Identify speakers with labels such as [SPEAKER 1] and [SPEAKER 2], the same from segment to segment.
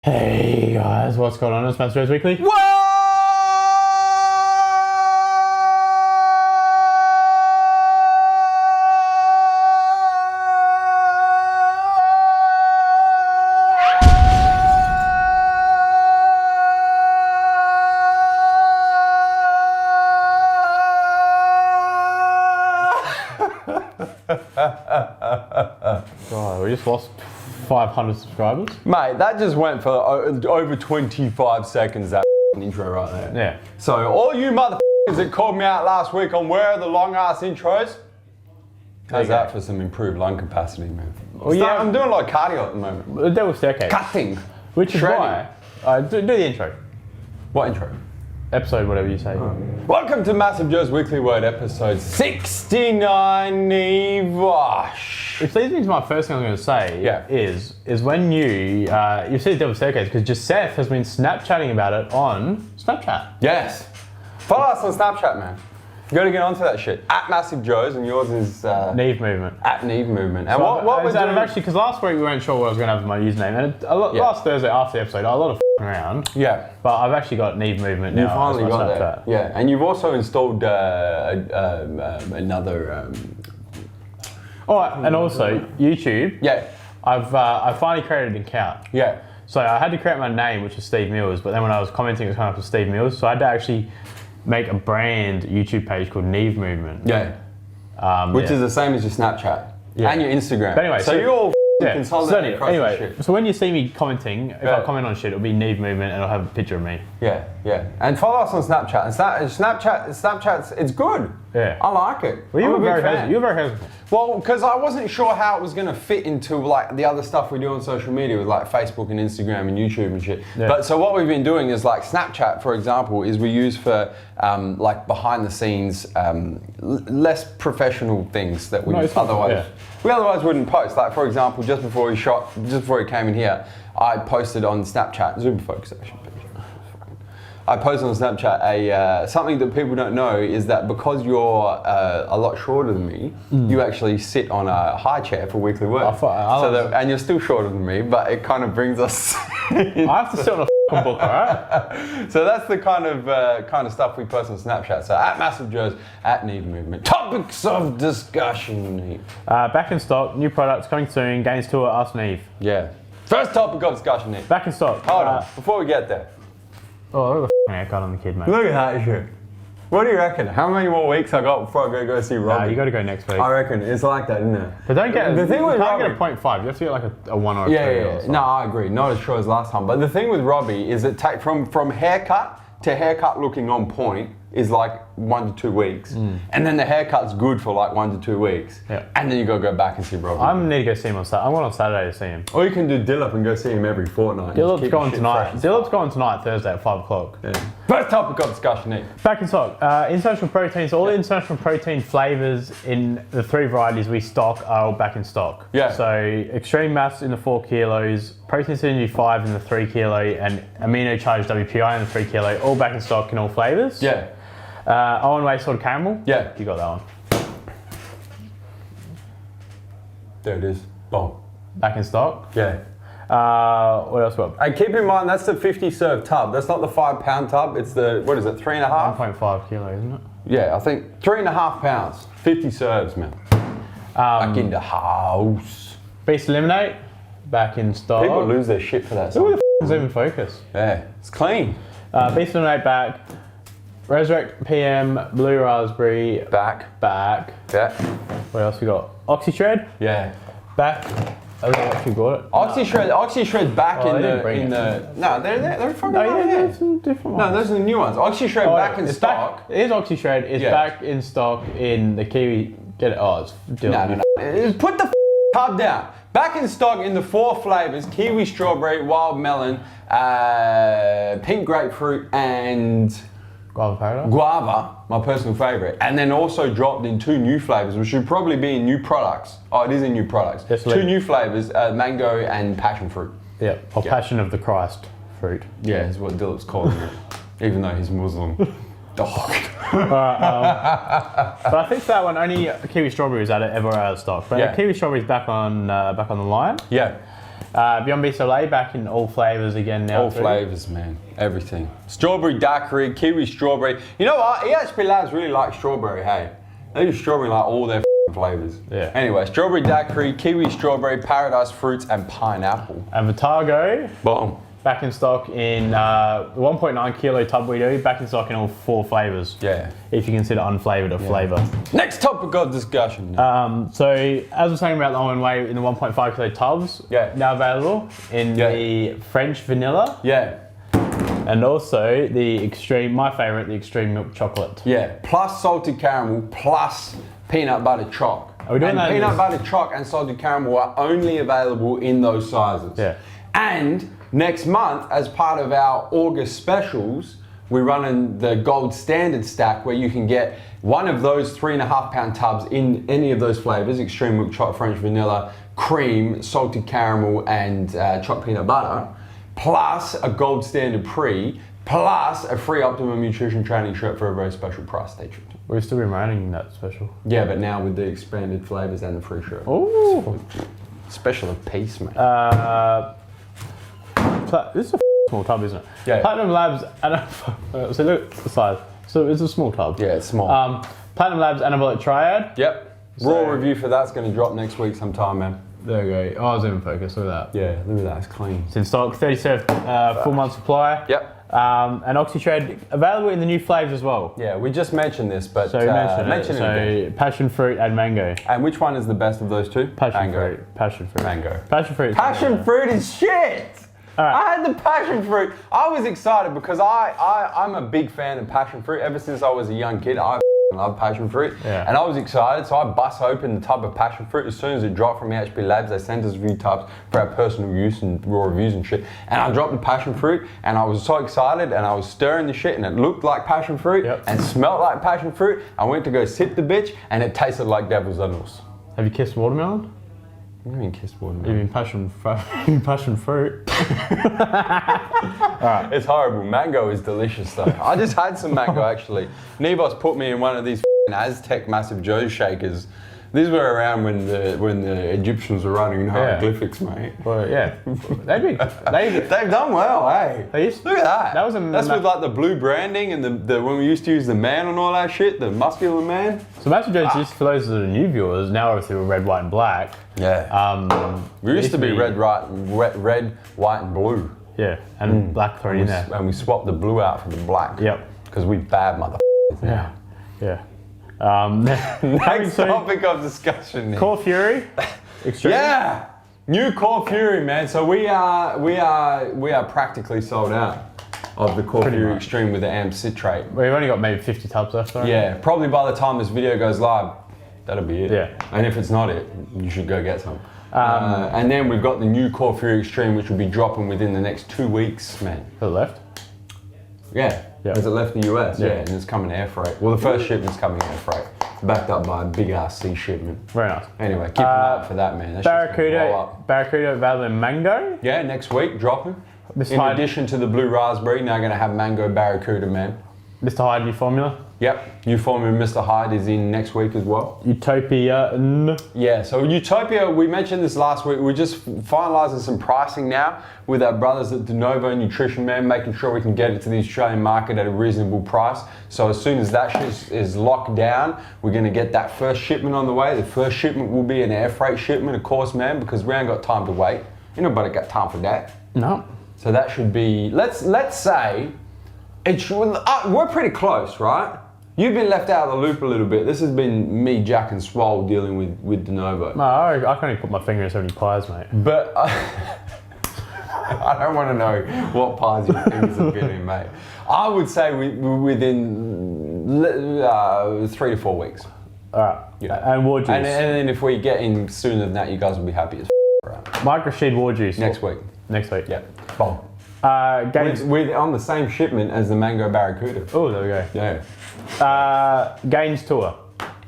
[SPEAKER 1] Hey guys, what's going on? It's MassiveJoes Weekly.
[SPEAKER 2] Whoa!
[SPEAKER 1] God, we just lost 500 subscribers.
[SPEAKER 2] Mate, that just went for over 25 seconds, that intro right there.
[SPEAKER 1] Yeah.
[SPEAKER 2] So all you motherfuckers that called me out last week on where are the long ass intros, how's that for some improved lung capacity, man?
[SPEAKER 1] Well, yeah.
[SPEAKER 2] I'm doing a lot of cardio at the moment.
[SPEAKER 1] The Devil's Staircase.
[SPEAKER 2] Cutting.
[SPEAKER 1] Which is
[SPEAKER 2] Shredding.
[SPEAKER 1] why, do the intro.
[SPEAKER 2] What intro?
[SPEAKER 1] Episode, whatever you say.
[SPEAKER 2] Welcome to MassiveJoes Weekly WORD episode 69, Neve.
[SPEAKER 1] Which leads me to my first thing I'm going to say is when you see the Devil's Staircase, because Joseph has been Snapchatting about it on Snapchat.
[SPEAKER 2] Yes. Follow us on Snapchat, man. You got to get onto that shit. At MassiveJoes, and yours is
[SPEAKER 1] Neve Movement.
[SPEAKER 2] At Neve Movement. And
[SPEAKER 1] So
[SPEAKER 2] what we're doing?
[SPEAKER 1] Actually, because last week we weren't sure what I was going to have as my username, and last Thursday after the episode, I had a lot of f***ing around.
[SPEAKER 2] Yeah.
[SPEAKER 1] But I've actually got Neve Movement now.
[SPEAKER 2] You finally
[SPEAKER 1] as my
[SPEAKER 2] got
[SPEAKER 1] Snapchat.
[SPEAKER 2] that. Yeah. And you've also installed another.
[SPEAKER 1] Oh, and also YouTube.
[SPEAKER 2] Yeah.
[SPEAKER 1] I finally created an account.
[SPEAKER 2] Yeah.
[SPEAKER 1] So I had to create my name, which is Steve Mills, but then when I was commenting, it was coming up as Steve Mills. So I had to actually make a brand YouTube page called Neve Movement.
[SPEAKER 2] Yeah. Which is the same as your Snapchat and your Instagram.
[SPEAKER 1] But anyway,
[SPEAKER 2] so you're all consolidated across
[SPEAKER 1] anyway,
[SPEAKER 2] the shit.
[SPEAKER 1] so when you see me commenting, if I comment on shit, it'll be Neve Movement and it'll have a picture of me.
[SPEAKER 2] Yeah, yeah. And follow us on Snapchat. And Snapchat's it's good.
[SPEAKER 1] Yeah.
[SPEAKER 2] I like it.
[SPEAKER 1] Well, you
[SPEAKER 2] I'm
[SPEAKER 1] were
[SPEAKER 2] a big
[SPEAKER 1] very
[SPEAKER 2] fan.
[SPEAKER 1] hesitant. You were very hesitant.
[SPEAKER 2] Well, because I wasn't sure how it was going to fit into like the other stuff we do on social media with like Facebook and Instagram and YouTube and shit. Yeah. But so what we've been doing is like Snapchat, for example, is we use for like behind the scenes, less professional things that we otherwise wouldn't post. Like for example, just before he came in here, I posted on Snapchat, zoom focus actually. I posted on Snapchat something that people don't know is that because you're a lot shorter than me, you actually sit on a high chair for weekly work. And you're still shorter than me, but it kind of brings us.
[SPEAKER 1] I have to sit on a f***ing book, alright?
[SPEAKER 2] So that's the kind of stuff we post on Snapchat. So at MassiveJoes, at Neve Movement. Topics of discussion, Neve.
[SPEAKER 1] Back in stock, new products coming soon. Gainz Tour, AskNeve.
[SPEAKER 2] Yeah. First topic of discussion, Neve.
[SPEAKER 1] Back in stock.
[SPEAKER 2] Hold on, before we get there.
[SPEAKER 1] Oh, look at the f***ing haircut on the kid, mate.
[SPEAKER 2] Look at that shit. What do you reckon? How many more weeks I got before I gotta go see Robbie?
[SPEAKER 1] Nah, you gotta go next week.
[SPEAKER 2] I reckon it's like that, isn't it?
[SPEAKER 1] But don't get
[SPEAKER 2] the thing with
[SPEAKER 1] you can't
[SPEAKER 2] Robbie,
[SPEAKER 1] get a 0.5. You have to get like a 1 or a 2.
[SPEAKER 2] Yeah. No, I agree. Not as sure as last time. But the thing with Robbie is it take from haircut to haircut looking on point is like 1 to 2 weeks, and then the haircut's good for like 1 to 2 weeks, and then you gotta go back and see Robbie.
[SPEAKER 1] I need to go see him on Saturday. I'm going on Saturday to see him.
[SPEAKER 2] Or you can do Dillip and go see him every fortnight.
[SPEAKER 1] Dillip's going tonight. Dillip's going tonight, Thursday at 5 o'clock.
[SPEAKER 2] Yeah. First topic of discussion, Nick.
[SPEAKER 1] Back in stock. International protein. So all the international protein flavors in the 3 varieties we stock are all back in stock.
[SPEAKER 2] Yeah.
[SPEAKER 1] So extreme mass in the 4 kilos, protein synergy 5 in the 3 kilo, and amino charged WPI in the 3 kilo, all back in stock in all flavors.
[SPEAKER 2] Yeah.
[SPEAKER 1] Owen Way sort of caramel.
[SPEAKER 2] Yeah.
[SPEAKER 1] You got that one.
[SPEAKER 2] There it is. Boom.
[SPEAKER 1] Back in stock.
[SPEAKER 2] Yeah.
[SPEAKER 1] What else we got?
[SPEAKER 2] Hey, keep in mind that's the 50 serve tub. That's not the 5 pound tub. It's the, what is it, 3.5?
[SPEAKER 1] 1.5 kilo, isn't it?
[SPEAKER 2] Yeah, I think 3.5 pounds. 50 serves, man. Back in the house.
[SPEAKER 1] Beast Eliminate. Back in stock.
[SPEAKER 2] People lose their shit for that.
[SPEAKER 1] Who the f*** is even focus?
[SPEAKER 2] Yeah, it's clean.
[SPEAKER 1] Beast Eliminate back. Resurrect PM, Blue Raspberry.
[SPEAKER 2] Back. Yeah.
[SPEAKER 1] What else we got? Oxy Shred.
[SPEAKER 2] Yeah.
[SPEAKER 1] Back. I don't know if you got it.
[SPEAKER 2] Oxy Shred back
[SPEAKER 1] Oh,
[SPEAKER 2] in
[SPEAKER 1] they
[SPEAKER 2] the. No, they're fucking
[SPEAKER 1] No,
[SPEAKER 2] right
[SPEAKER 1] yeah,
[SPEAKER 2] there.
[SPEAKER 1] there's some different ones.
[SPEAKER 2] No, those are the new ones. Oxy Shred back in
[SPEAKER 1] it's
[SPEAKER 2] stock.
[SPEAKER 1] It is Oxy Shred. It's back in stock in the Kiwi. Get it? Oh, it's
[SPEAKER 2] No. Put the tub down. Back in stock in the 4 flavors: kiwi, strawberry, wild melon, pink grapefruit, and guava, my personal favorite. And then also dropped in 2 new flavors, which should probably be in new products. Oh, it is in new products.
[SPEAKER 1] Yes,
[SPEAKER 2] 2 new flavors: mango and passion fruit.
[SPEAKER 1] Yeah, or Passion of the Christ fruit.
[SPEAKER 2] Yeah, is what Dillip's calling it, even though he's Muslim. Dog.
[SPEAKER 1] But I think that one only kiwi strawberry is ever out of stock. But kiwi strawberry is back on the line.
[SPEAKER 2] Yeah.
[SPEAKER 1] Beyond Beast Soleil back in all flavours again now.
[SPEAKER 2] All flavours, man. Everything. Strawberry daiquiri, kiwi strawberry. You know what? EHP Labs really like strawberry, hey? They use strawberry in like all their flavours.
[SPEAKER 1] Yeah.
[SPEAKER 2] Anyway, strawberry daiquiri, kiwi strawberry, paradise fruits, and pineapple.
[SPEAKER 1] And Vitago.
[SPEAKER 2] Boom.
[SPEAKER 1] Back in stock in 1.9 kilo tub we do, back in stock in all 4 flavours.
[SPEAKER 2] Yeah.
[SPEAKER 1] If you consider unflavoured a flavour.
[SPEAKER 2] Next topic of discussion.
[SPEAKER 1] So, as I was saying about the Owen Way in the 1.5 kilo tubs, now available in the French vanilla.
[SPEAKER 2] Yeah.
[SPEAKER 1] And also the extreme, my favourite, the extreme milk chocolate.
[SPEAKER 2] Yeah, plus salted caramel, plus peanut butter choc.
[SPEAKER 1] Are we doing that?
[SPEAKER 2] Peanut butter choc and salted caramel are only available in those sizes.
[SPEAKER 1] Yeah.
[SPEAKER 2] And next month, as part of our August specials, we're running the gold standard stack where you can get one of those 3.5 pound tubs in any of those flavors, extreme milk chocolate, French vanilla, cream, salted caramel, and choc peanut butter, plus a gold standard pre, plus a free Optimum Nutrition Training shirt for a very special price. Stay tuned.
[SPEAKER 1] We've still been running that special.
[SPEAKER 2] Yeah, but now with the expanded flavors and the free shirt.
[SPEAKER 1] Oh.
[SPEAKER 2] Special of peace, mate.
[SPEAKER 1] This is a small tub, isn't it?
[SPEAKER 2] Yeah.
[SPEAKER 1] Platinum Labs, so look at the size. So it's a small tub.
[SPEAKER 2] Yeah, it's small.
[SPEAKER 1] Platinum Labs Anabolic Triad.
[SPEAKER 2] Yep. Raw review for that's going to drop next week sometime, man.
[SPEAKER 1] There we go. Oh, I was in focus. Look at that.
[SPEAKER 2] Yeah, look at that. It's clean.
[SPEAKER 1] It's in stock. 37 full month supply.
[SPEAKER 2] Yep.
[SPEAKER 1] And Oxy Shred available in the new flavours as well.
[SPEAKER 2] Yeah, we just mentioned this, but
[SPEAKER 1] So mention it again. Passion fruit and mango.
[SPEAKER 2] And which one is the best of those two?
[SPEAKER 1] Passion fruit. Passion fruit.
[SPEAKER 2] Mango.
[SPEAKER 1] Passion fruit.
[SPEAKER 2] Passion fruit is shit.
[SPEAKER 1] Right.
[SPEAKER 2] I had the passion fruit. I was excited because I'm a big fan of passion fruit. Ever since I was a young kid, I love passion fruit.
[SPEAKER 1] Yeah.
[SPEAKER 2] And I was excited, so I bust open the tub of passion fruit. As soon as it dropped from EHP Labs, they sent us a few tubs for our personal use and raw reviews and shit. And I dropped the passion fruit, and I was so excited, and I was stirring the shit, and it looked like passion fruit, and smelled like passion fruit. I went to go sip the bitch, and it tasted like devil's anus.
[SPEAKER 1] Have you kissed watermelon?
[SPEAKER 2] What do you mean kissed watermelon?
[SPEAKER 1] You mean passion fruit?
[SPEAKER 2] Right. It's horrible. Mango is delicious though. I just had some mango actually. Neve's put me in one of these Aztec MassiveJoes shakers. These were around when the Egyptians were running hieroglyphics, mate.
[SPEAKER 1] Well, yeah. They've
[SPEAKER 2] done well, hey. Look at that. That's with like the blue branding and the when we used to use the man and all that shit, the muscular man.
[SPEAKER 1] So MassiveJoes, just for those that are new viewers, now obviously we're red, white, and black.
[SPEAKER 2] Yeah. We used to be red, white, and blue.
[SPEAKER 1] Yeah, and black thrown in there.
[SPEAKER 2] And we swapped the blue out for the black.
[SPEAKER 1] Yep.
[SPEAKER 2] Because we bad motherfuckers.
[SPEAKER 1] Yeah. Yeah.
[SPEAKER 2] Next topic of discussion.
[SPEAKER 1] Core Fury. Extreme.
[SPEAKER 2] Yeah, new Core Fury, man. So we are practically sold out of the Core Fury Extreme with the AMP citrate.
[SPEAKER 1] We've only got maybe 50 tubs left. Right?
[SPEAKER 2] Yeah, probably by the time this video goes live, that'll be it.
[SPEAKER 1] Yeah.
[SPEAKER 2] And if it's not it, you should go get some. And then we've got the new Core Fury Extreme, which will be dropping within the next 2 weeks, man.
[SPEAKER 1] To the left.
[SPEAKER 2] Yeah. Has it left the US? Yeah, and it's coming air freight. Well, the first shipment's coming air freight, backed up by a big ass sea shipment.
[SPEAKER 1] Very nice.
[SPEAKER 2] Anyway, keep an eye out for that, man. That
[SPEAKER 1] Barracuda available in mango.
[SPEAKER 2] Yeah, next week dropping. In addition to the blue raspberry, now going to have mango Barracuda, man.
[SPEAKER 1] Mr. Hyde, new formula.
[SPEAKER 2] Yep, new formula Mr. Hyde is in next week as well.
[SPEAKER 1] Utopia.
[SPEAKER 2] Yeah, so Utopia, we mentioned this last week. We're just finalising some pricing now with our brothers at De Novo Nutrition, man, making sure we can get it to the Australian market at a reasonable price. So as soon as that shit is locked down, we're going to get that first shipment on the way. The first shipment will be an air freight shipment, of course, man, because we ain't got time to wait. Ain't nobody got time for that.
[SPEAKER 1] No.
[SPEAKER 2] So that should be, let's say, we're pretty close, right? You've been left out of the loop a little bit. This has been me, Jack, and Swole dealing with De Novo.
[SPEAKER 1] No, I can only put my finger in so many pies, mate.
[SPEAKER 2] But I don't want to know what pies your fingers have been in, mate. I would say within 3 to 4 weeks.
[SPEAKER 1] All right.
[SPEAKER 2] Yeah.
[SPEAKER 1] And war juice.
[SPEAKER 2] And then if we get in sooner than that, you guys will be happy as right?
[SPEAKER 1] Microsheed war juice.
[SPEAKER 2] Next week.
[SPEAKER 1] Next week.
[SPEAKER 2] Yeah. Boom.
[SPEAKER 1] Gainz
[SPEAKER 2] on the same shipment as the Mango Barracuda.
[SPEAKER 1] Oh, there we go.
[SPEAKER 2] Yeah.
[SPEAKER 1] Gainz Tour.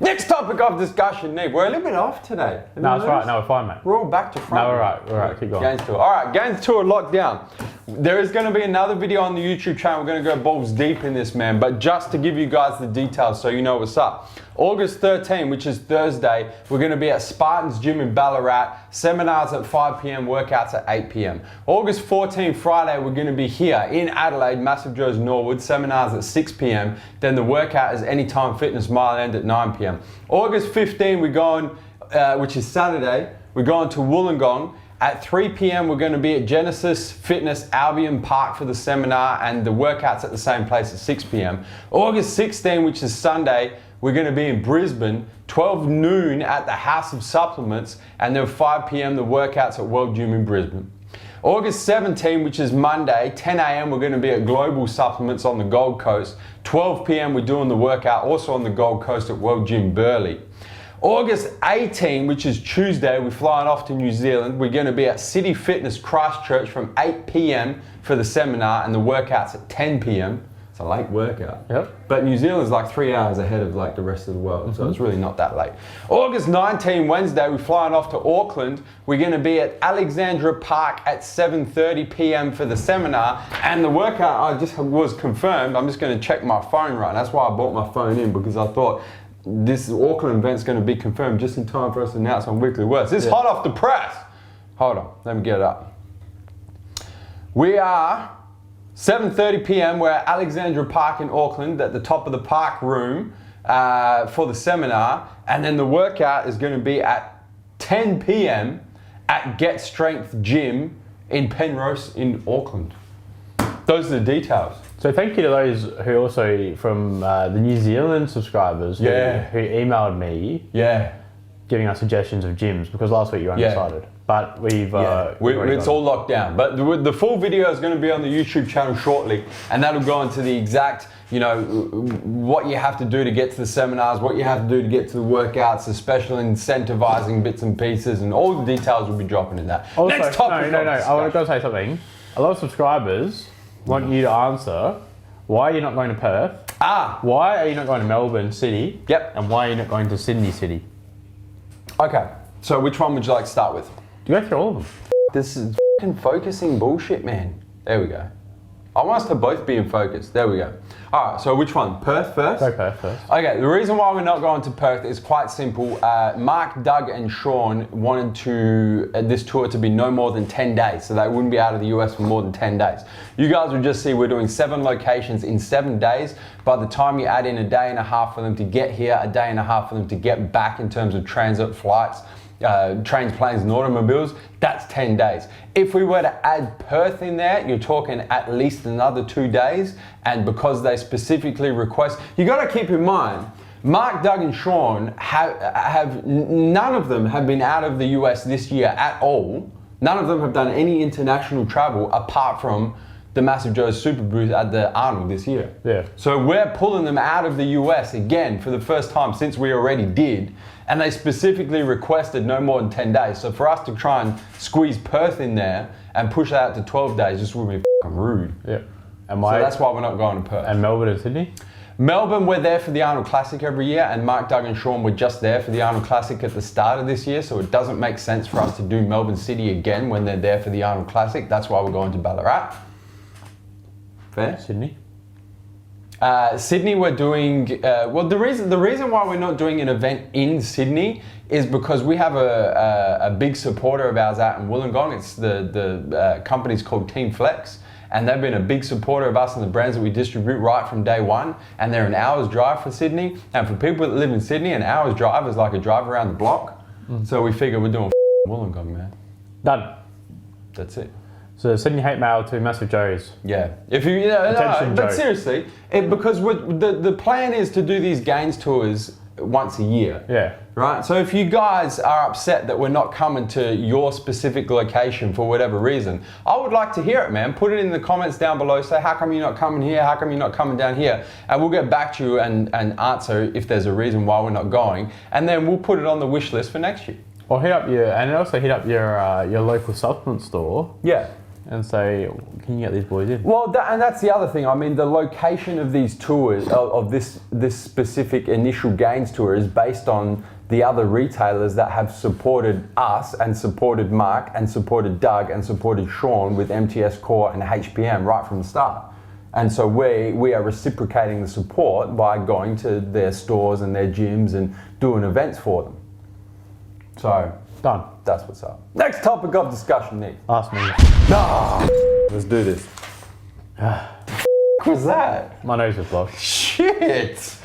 [SPEAKER 2] Next topic topic of discussion, Neve. We're a little bit off today.
[SPEAKER 1] No, it's right. No, we're fine, mate.
[SPEAKER 2] We're all back to front.
[SPEAKER 1] No, we're right. We're right. Keep going.
[SPEAKER 2] Gainz Tour. All right, Gainz Tour locked down. There is going to be another video on the YouTube channel. We're going to go balls deep in this, man. But just to give you guys the details so you know what's up. August 13, which is Thursday, we're going to be at Spartan's Gym in Ballarat. Seminars at 5 p.m, workouts at 8 p.m. August 14, Friday, we're going to be here in Adelaide, MassiveJoes Norwood. Seminars at 6 p.m. Then the workout is Anytime Fitness Mile End at 9 p.m. August 15, we're going, which is Saturday, we're going to Wollongong. At 3 p.m, we're going to be at Genesis Fitness Albion Park for the seminar, and the workout's at the same place at 6 p.m. August 16, which is Sunday, we're going to be in Brisbane, 12 noon at the House of Supplements, and then 5 p.m, the workout's at World Gym in Brisbane. August 17, which is Monday, 10 a.m, we're going to be at Global Supplements on the Gold Coast. 12 p.m, we're doing the workout also on the Gold Coast at World Gym Burleigh. August 18, which is Tuesday, we're flying off to New Zealand. We're going to be at City Fitness Christchurch from 8 p.m. for the seminar, and the workout's at 10 p.m. It's a late workout. Yep. But New Zealand's like 3 hours ahead of like the rest of the world, so it's really not that late. August 19, Wednesday, we're flying off to Auckland. We're going to be at Alexandra Park at 7:30 p.m. for the seminar, and the workout I just was confirmed. I'm just going to check my phone right now. That's why I brought my phone in, because I thought this Auckland event's going to be confirmed just in time for us to announce on Weekly Words. This is hot off the press. Hold on, let me get it up. We are 7:30 p.m. We're at Alexandra Park in Auckland at the top of the park room for the seminar, and then the workout is going to be at 10 p.m. at Get Strength Gym in Penrose in Auckland. Those are the details.
[SPEAKER 1] So thank you to those who also, from the New Zealand subscribers who emailed me giving us suggestions of gyms, because last week you were undecided. But we've
[SPEAKER 2] it's all locked down. But the full video is going to be on the YouTube channel shortly, and that'll go into the exact, you know, what you have to do to get to the seminars, what you have to do to get to the workouts, the special incentivizing bits and pieces, and all the details will be dropping in that.
[SPEAKER 1] Also,
[SPEAKER 2] Next topic.
[SPEAKER 1] No. I want to say something. A lot of subscribers want you to answer why you're not going to Perth. Why are you not going to Melbourne City?
[SPEAKER 2] Yep.
[SPEAKER 1] And why are you not going to Sydney City?
[SPEAKER 2] Okay. So which one would you like to start with?
[SPEAKER 1] Do you go through all of them?
[SPEAKER 2] This is f***ing focusing bullshit, man. There we go. I want us to both be in focus. There we go. All right, so which one? Perth first?
[SPEAKER 1] Go Perth first.
[SPEAKER 2] Okay, the reason why we're not going to Perth is quite simple. Mark, Doug, and Sean wanted this tour to be no more than 10 days, so they wouldn't be out of the US for more than 10 days. You guys will just see we're doing 7 locations in 7 days. By the time you add in a day and a half for them to get here, a day and a half for them to get back in terms of transit flights, trains, planes, and automobiles, that's 10 days. If we were to add Perth in there, you're talking at least another 2 days. And because they specifically request, you got to keep in mind, Mark, Doug, and Sean have none of them have been out of the US this year at all. None of them have done any international travel apart from the MassiveJoes Super Booth at the Arnold this year.
[SPEAKER 1] Yeah.
[SPEAKER 2] So we're pulling them out of the US again for the first time since we already did. And they specifically requested no more than 10 days. So for us to try and squeeze Perth in there and push it out to 12 days just would be f***ing rude.
[SPEAKER 1] Yeah.
[SPEAKER 2] So that's why we're not going to Perth.
[SPEAKER 1] And Melbourne and Sydney?
[SPEAKER 2] Melbourne, we're there for the Arnold Classic every year, and Mark, Doug, and Sean were just there for the Arnold Classic at the start of this year, so it doesn't make sense for us to do Melbourne City again when they're there for the Arnold Classic. That's why we're going to Ballarat. Fair?
[SPEAKER 1] Sydney?
[SPEAKER 2] Sydney, we're doing, the reason why we're not doing an event in Sydney is because we have a big supporter of ours out in Wollongong. It's the company's called Team Flex, and they've been a big supporter of us and the brands that we distribute right from day one, and they're an hour's drive for Sydney, and for people that live in Sydney, an hour's drive is like a drive around the block, so we figure we're doing Wollongong, man.
[SPEAKER 1] Done.
[SPEAKER 2] That's it.
[SPEAKER 1] So Sydney hate mail to MassiveJoes.
[SPEAKER 2] Yeah. If you know, but seriously, because the plan is to do these Gainz tours once a year.
[SPEAKER 1] Yeah.
[SPEAKER 2] Right? So if you guys are upset that we're not coming to your specific location for whatever reason, I would like to hear it, man. Put it in the comments down below. Say, how come you're not coming here? How come you're not coming down here? And we'll get back to you and answer if there's a reason why we're not going. And then we'll put it on the wish list for next year.
[SPEAKER 1] Or hit up your local supplement store.
[SPEAKER 2] Yeah.
[SPEAKER 1] and say, can you get these boys in?
[SPEAKER 2] Well, and that's the other thing. I mean, the location of these tours, of this specific initial Gainz Tour, is based on the other retailers that have supported us and supported Mark and supported Doug and supported Sean with MTS Core and HPM right from the start. And so we are reciprocating the support by going to their stores and their gyms and doing events for them. So,
[SPEAKER 1] done.
[SPEAKER 2] That's what's up. Next topic of discussion, Nick.
[SPEAKER 1] Ask me.
[SPEAKER 2] No. Let's do this. What was that?
[SPEAKER 1] My nose is blocked.
[SPEAKER 2] Shit.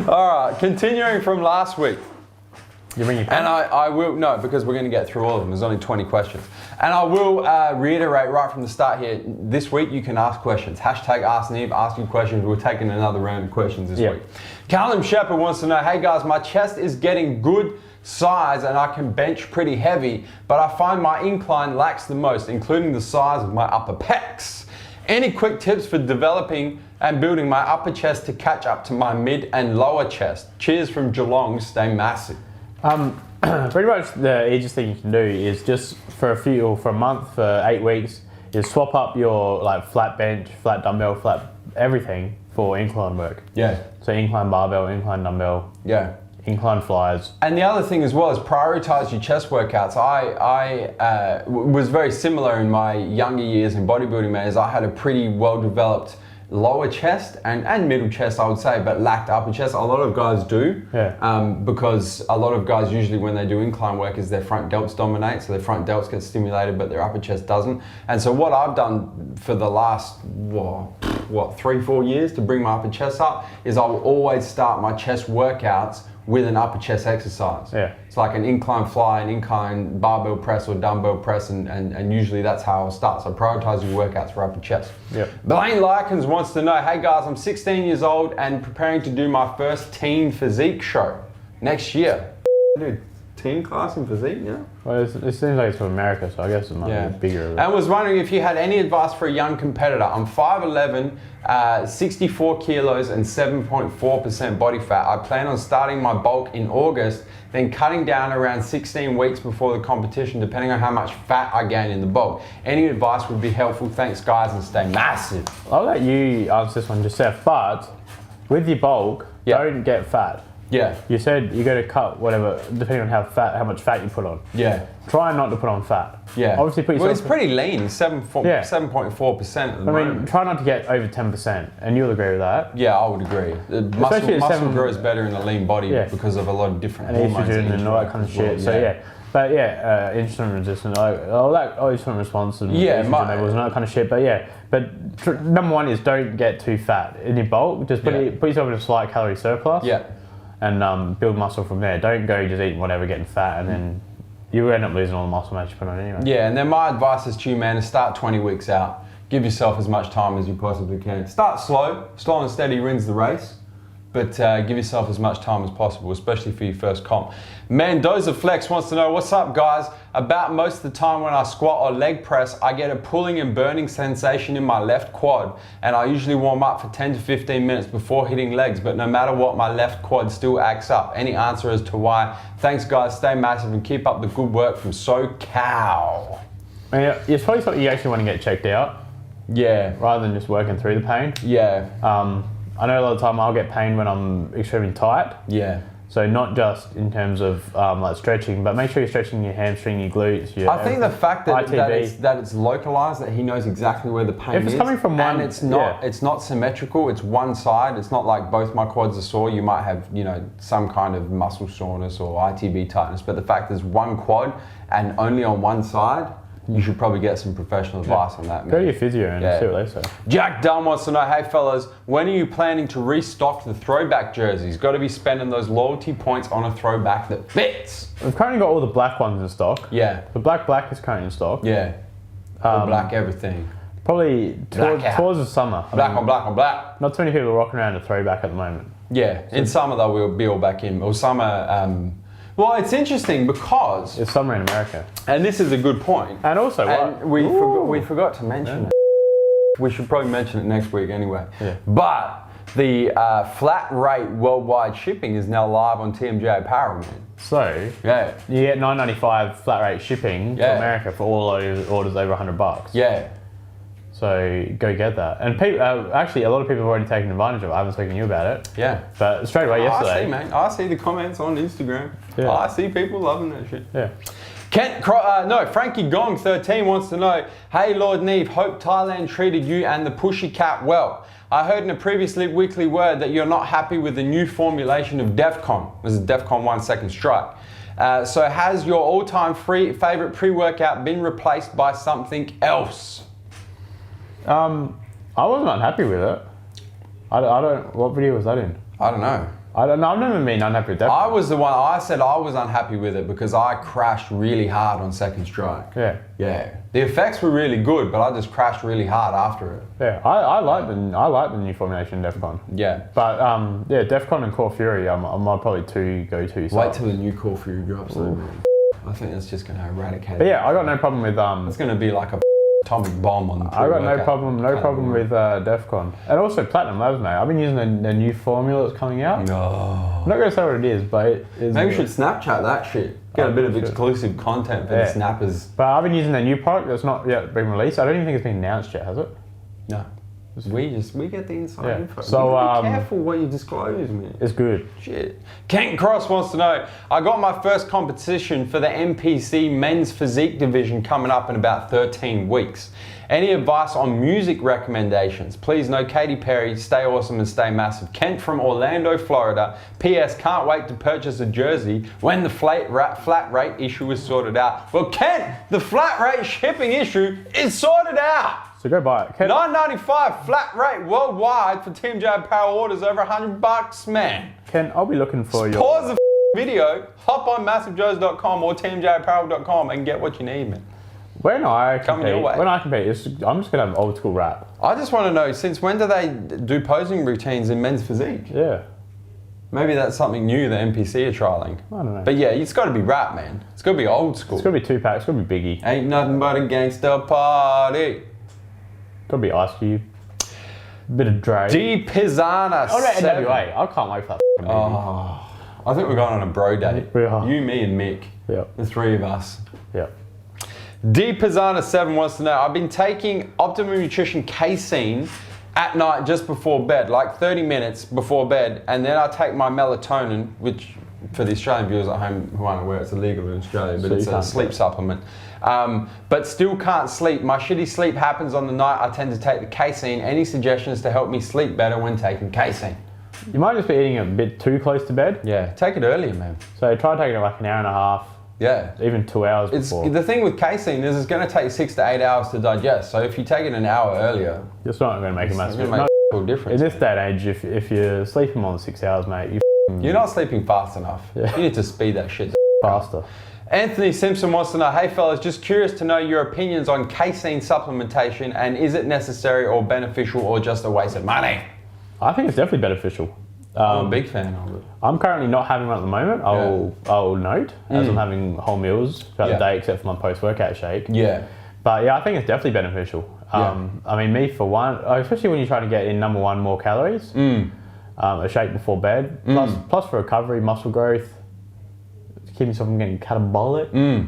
[SPEAKER 2] All right, continuing from last week.
[SPEAKER 1] You bring your pen?
[SPEAKER 2] And I will, no, because we're going to get through all of them. There's only 20 questions. And I will reiterate right from the start here, this week you can ask questions. Hashtag AskNeve, ask your questions. We're taking another round of questions this week. Callum Shepherd wants to know, hey guys, my chest is getting good size and I can bench pretty heavy, but I find my incline lacks the most, including the size of my upper pecs. Any quick tips for developing and building my upper chest to catch up to my mid and lower chest? Cheers from Geelong, stay massive.
[SPEAKER 1] Pretty much the easiest thing you can do is just for a month, for 8 weeks, is swap up your like flat bench, flat dumbbell, flat everything for incline work.
[SPEAKER 2] Yeah.
[SPEAKER 1] So incline barbell, incline dumbbell.
[SPEAKER 2] Yeah.
[SPEAKER 1] Incline flyers.
[SPEAKER 2] And the other thing as well is prioritize your chest workouts. I was very similar in my younger years in bodybuilding, man, as I had a pretty well-developed lower chest and middle chest, I would say, but lacked upper chest. A lot of guys do, because a lot of guys usually when they do incline work is their front delts dominate, so their front delts get stimulated, but their upper chest doesn't. And so what I've done for the last, 3-4 years to bring my upper chest up is I will always start my chest workouts with an upper chest exercise.
[SPEAKER 1] Yeah.
[SPEAKER 2] It's like an incline fly, an incline barbell press or dumbbell press, and usually that's how I'll start. So prioritize your workouts for upper chest.
[SPEAKER 1] Yep.
[SPEAKER 2] Blaine Likens wants to know, hey guys, I'm 16 years old and preparing to do my first teen physique show next year. Dude, teen class in physique, yeah?
[SPEAKER 1] Well, it seems like it's from America, so I guess it might be bigger.
[SPEAKER 2] And was wondering if you had any advice for a young competitor. I'm 5'11", 64 kilos and 7.4% body fat. I plan on starting my bulk in August, then cutting down around 16 weeks before the competition, depending on how much fat I gain in the bulk. Any advice would be helpful. Thanks, guys, and stay massive.
[SPEAKER 1] I'll let you answer this one yourself, but with your bulk, don't get fat.
[SPEAKER 2] Yeah.
[SPEAKER 1] You said you're going to cut whatever, depending on how much fat you put on.
[SPEAKER 2] Yeah.
[SPEAKER 1] Try not to put on fat.
[SPEAKER 2] Yeah.
[SPEAKER 1] Obviously put yourself...
[SPEAKER 2] Well, it's pretty lean, 7.4% at the moment.
[SPEAKER 1] Try not to get over 10%, and you'll agree with that.
[SPEAKER 2] Yeah, I would agree. Muscle grows better in a lean body because of a lot of different hormones.
[SPEAKER 1] And all that kind of shit. So but insulin resistance, insulin response and levels and all that kind of shit. But number one is don't get too fat in your bulk. Just put yourself in a slight calorie surplus.
[SPEAKER 2] Yeah.
[SPEAKER 1] And build muscle from there. Don't go just eating whatever, getting fat, and then you end up losing all the muscle mass you put on anyway. Yeah,
[SPEAKER 2] and then my advice is to you, man, is start 20 weeks out. Give yourself as much time as you possibly can. Start slow and steady wins the race, but give yourself as much time as possible, especially for your first comp. Mendoza Flex wants to know, what's up guys? About most of the time when I squat or leg press, I get a pulling and burning sensation in my left quad, and I usually warm up for 10 to 15 minutes before hitting legs, but no matter what, my left quad still acts up. Any answer as to why? Thanks guys, stay massive and keep up the good work from SoCal.
[SPEAKER 1] It's probably something you actually want to get checked out.
[SPEAKER 2] Yeah.
[SPEAKER 1] Rather than just working through the pain.
[SPEAKER 2] Yeah.
[SPEAKER 1] I know a lot of the time I'll get pain when I'm extremely tight.
[SPEAKER 2] Yeah.
[SPEAKER 1] So not just in terms of like stretching, but make sure you're stretching your hamstring, your glutes, your
[SPEAKER 2] I think the fact that it's localized, that he knows exactly where the pain is.
[SPEAKER 1] If it's coming from one,
[SPEAKER 2] and it's not symmetrical. It's one side. It's not like both my quads are sore. You might have some kind of muscle soreness or ITB tightness, but the fact there's one quad and only on one side, you should probably get some professional advice on that, man.
[SPEAKER 1] Go to your physio and see what they say.
[SPEAKER 2] Jack Dunn wants to know, hey fellas, when are you planning to restock the throwback jerseys? Got to be spending those loyalty points on a throwback that fits.
[SPEAKER 1] We've currently got all the black ones in stock.
[SPEAKER 2] Yeah.
[SPEAKER 1] The black is currently in stock.
[SPEAKER 2] Yeah. Black everything.
[SPEAKER 1] Probably towards the summer.
[SPEAKER 2] Black on black on black.
[SPEAKER 1] Not too many people are rocking around a throwback at the moment.
[SPEAKER 2] Yeah. In summer though, we'll be all back in. Or summer... Well, it's interesting because...
[SPEAKER 1] It's summer in America.
[SPEAKER 2] And this is a good point.
[SPEAKER 1] And also,
[SPEAKER 2] we forgot to mention it. We should probably mention it next week anyway.
[SPEAKER 1] Yeah.
[SPEAKER 2] But the flat rate worldwide shipping is now live on TMJ Apparel, man.
[SPEAKER 1] So,
[SPEAKER 2] yeah,
[SPEAKER 1] you get $9.95 flat rate shipping to America for all orders over $100.
[SPEAKER 2] Yeah.
[SPEAKER 1] So go get that. And people, actually, a lot of people have already taken advantage of it. I haven't spoken to you about it.
[SPEAKER 2] Yeah.
[SPEAKER 1] But straight away yesterday.
[SPEAKER 2] I see, man. I see the comments on Instagram.
[SPEAKER 1] Yeah.
[SPEAKER 2] I see people loving that shit.
[SPEAKER 1] Yeah.
[SPEAKER 2] Frankie Gong 13 wants to know, hey Lord Neve, hope Thailand treated you and the Pussycat well. I heard in a previous weekly word that you're not happy with the new formulation of DEFCON. This is DEFCON 1 Second Strike. So has your all-time favorite pre-workout been replaced by something else?
[SPEAKER 1] I wasn't unhappy with it. I don't. What video was that in?
[SPEAKER 2] I don't know.
[SPEAKER 1] I don't know. I've never been unhappy with that.
[SPEAKER 2] I was the one. I said I was unhappy with it because I crashed really hard on Second Strike.
[SPEAKER 1] Yeah.
[SPEAKER 2] Yeah. The effects were really good, but I just crashed really hard after it.
[SPEAKER 1] Yeah. I like the new formulation DEFCON.
[SPEAKER 2] Yeah.
[SPEAKER 1] But yeah, DEFCON and Core Fury are my probably two go-to.
[SPEAKER 2] Wait till the new Core Fury drops, though, man. I think that's just going to eradicate it.
[SPEAKER 1] But yeah, I got no problem with
[SPEAKER 2] It's going to be like a atomic bomb on the
[SPEAKER 1] I got no problem with DEFCON. And also Platinum Labs, mate. I've been using the new formula that's coming out.
[SPEAKER 2] No.
[SPEAKER 1] I'm not going to say what it is, but it is.
[SPEAKER 2] Maybe we should Snapchat that shit. Get a bit of exclusive content for the snappers.
[SPEAKER 1] But I've been using the new product that's not yet been released. I don't even think it's been announced yet, has it?
[SPEAKER 2] No. We get the inside info.
[SPEAKER 1] So
[SPEAKER 2] be careful what you disclose, man.
[SPEAKER 1] It's good.
[SPEAKER 2] Shit. Kent Cross wants to know, I got my first competition for the MPC Men's Physique Division coming up in about 13 weeks. Any advice on music recommendations? Please know Katy Perry, stay awesome and stay massive. Kent from Orlando, Florida. P.S. Can't wait to purchase a jersey when the flat rate issue is sorted out. Well, Kent, the flat rate shipping issue is sorted out.
[SPEAKER 1] So go buy it.
[SPEAKER 2] $9.95 flat rate worldwide for Team J Apparel orders over $100, man.
[SPEAKER 1] Ken, I'll be looking for your...
[SPEAKER 2] Pause the video, hop on MassiveJoes.com or TeamJApparel.com and get what you need, man.
[SPEAKER 1] When I compete, I'm just gonna have old school rap.
[SPEAKER 2] I just want to know, since when do they do posing routines in men's physique?
[SPEAKER 1] Yeah.
[SPEAKER 2] Maybe that's something new that MPC are trialing.
[SPEAKER 1] I don't know.
[SPEAKER 2] But yeah, it's got to be rap, man. It's got to be old school.
[SPEAKER 1] It's got to be Tupac. It's got to be Biggie.
[SPEAKER 2] Ain't nothing but a gangster party.
[SPEAKER 1] Got to be Ice Cube. Bit of Dre.
[SPEAKER 2] D Pizzana.
[SPEAKER 1] Oh, no, NWA. I can't wait for that movie.
[SPEAKER 2] I think we're going on a bro date.
[SPEAKER 1] We are.
[SPEAKER 2] You, me, and Mick.
[SPEAKER 1] Yep.
[SPEAKER 2] The three of us.
[SPEAKER 1] Yep.
[SPEAKER 2] D Pizzana 7 wants to know, I've been taking Optimum Nutrition Casein at night just before bed, like 30 minutes before bed, and then I take my melatonin, which for the Australian viewers at home who aren't aware, it's illegal in Australia, but it's a sleep supplement. But still can't sleep. My shitty sleep happens on the night I tend to take the casein. Any suggestions to help me sleep better when taking casein?
[SPEAKER 1] You might just be eating a bit too close to bed.
[SPEAKER 2] Yeah, take it earlier, man.
[SPEAKER 1] So try taking it like an hour and a half.
[SPEAKER 2] Yeah.
[SPEAKER 1] Even 2 hours before.
[SPEAKER 2] The thing with casein is it's going to take 6 to 8 hours to digest. So if you take it an hour earlier,
[SPEAKER 1] it's not going to make a massive
[SPEAKER 2] difference.
[SPEAKER 1] In this day and age, if you're sleeping more than 6 hours, mate,
[SPEAKER 2] you're not sleeping fast enough.
[SPEAKER 1] Yeah.
[SPEAKER 2] You need to speed that shit
[SPEAKER 1] faster.
[SPEAKER 2] Anthony Simpson wants to know, hey fellas, just curious to know your opinions on casein supplementation and is it necessary or beneficial or just a waste of money?
[SPEAKER 1] I think it's definitely beneficial.
[SPEAKER 2] I'm a big fan of it.
[SPEAKER 1] I'm currently not having one at the moment. I'll note as I'm having whole meals throughout the day except for my post-workout shake.
[SPEAKER 2] Yeah.
[SPEAKER 1] But yeah, I think it's definitely beneficial. I mean, me for one, especially when you're trying to get in number one more calories, a shake before bed, plus for recovery, muscle growth, to keep yourself from getting catabolic.